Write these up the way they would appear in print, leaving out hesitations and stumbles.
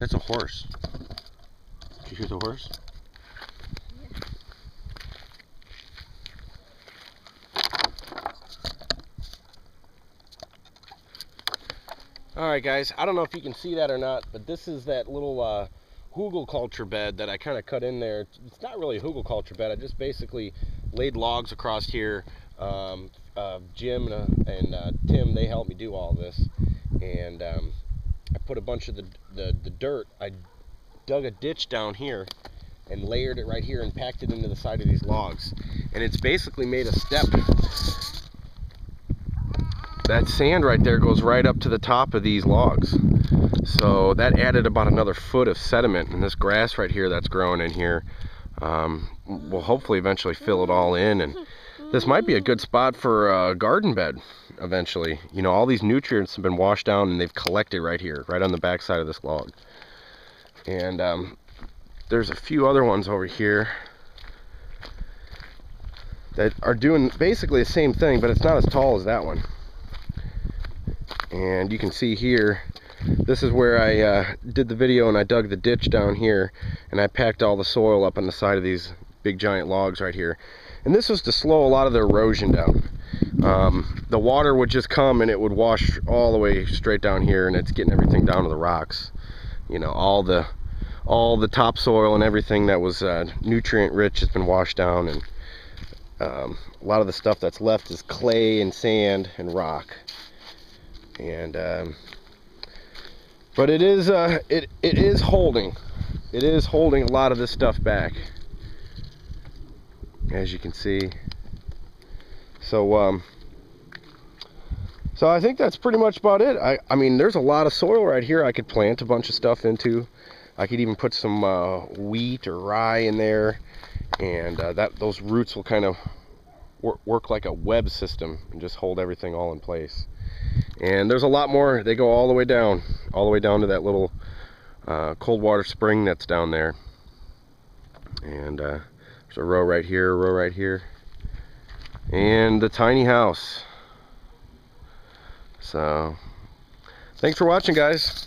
That's a horse. Did you hear the horse? Alright guys, I don't know if you can see that or not, but this is that little Hugelkulture bed that I kind of cut in there. It's not really a Hugelkulture bed, I just basically laid logs across here. Jim and Tim, they helped me do all this. And I put a bunch of the dirt, I dug a ditch down here and layered it right here and packed it into the side of these logs. And it's basically made a step. That sand right there goes right up to the top of these logs. So that added about another foot of sediment, and this grass right here that's growing in here will hopefully eventually fill it all in. And this might be a good spot for a garden bed eventually. You know, all these nutrients have been washed down and they've collected right here, right on the back side of this log. And there's a few other ones over here that are doing basically the same thing, but it's not as tall as that one. And you can see here, this is where I did the video, and I dug the ditch down here and I packed all the soil up on the side of these big giant logs right here. And this was to slow a lot of the erosion down. The water would just come and it would wash all the way straight down here, and it's getting everything down to the rocks. You know, all the topsoil and everything that was nutrient rich has been washed down, and a lot of the stuff that's left is clay and sand and rock. And but it is holding a lot of this stuff back, as you can see. So I think that's pretty much about it. I mean, there's a lot of soil right here I could plant a bunch of stuff into. I could even put some wheat or rye in there, and those roots will kind of work like a web system and just hold everything all in place. And there's a lot more. They go all the way down to that little cold water spring that's down there. And there's a row right here, a row right here, and the tiny house. So thanks for watching, guys.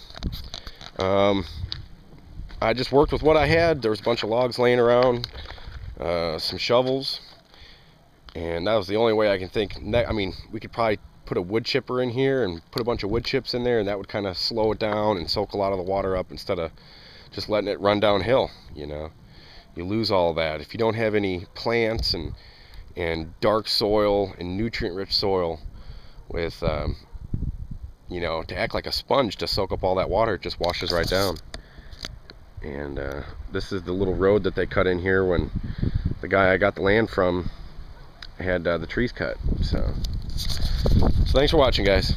I just worked with what I had. There was a bunch of logs laying around, some shovels, and that was the only way I can think. I mean, we could probably put a wood chipper in here and put a bunch of wood chips in there, and that would kind of slow it down and soak a lot of the water up instead of just letting it run downhill. You know, you lose all that if you don't have any plants and dark soil and nutrient rich soil with you know, to act like a sponge to soak up all that water. It just washes right down. And this is the little road that they cut in here when the guy I got the land from had the trees cut. So thanks for watching, guys.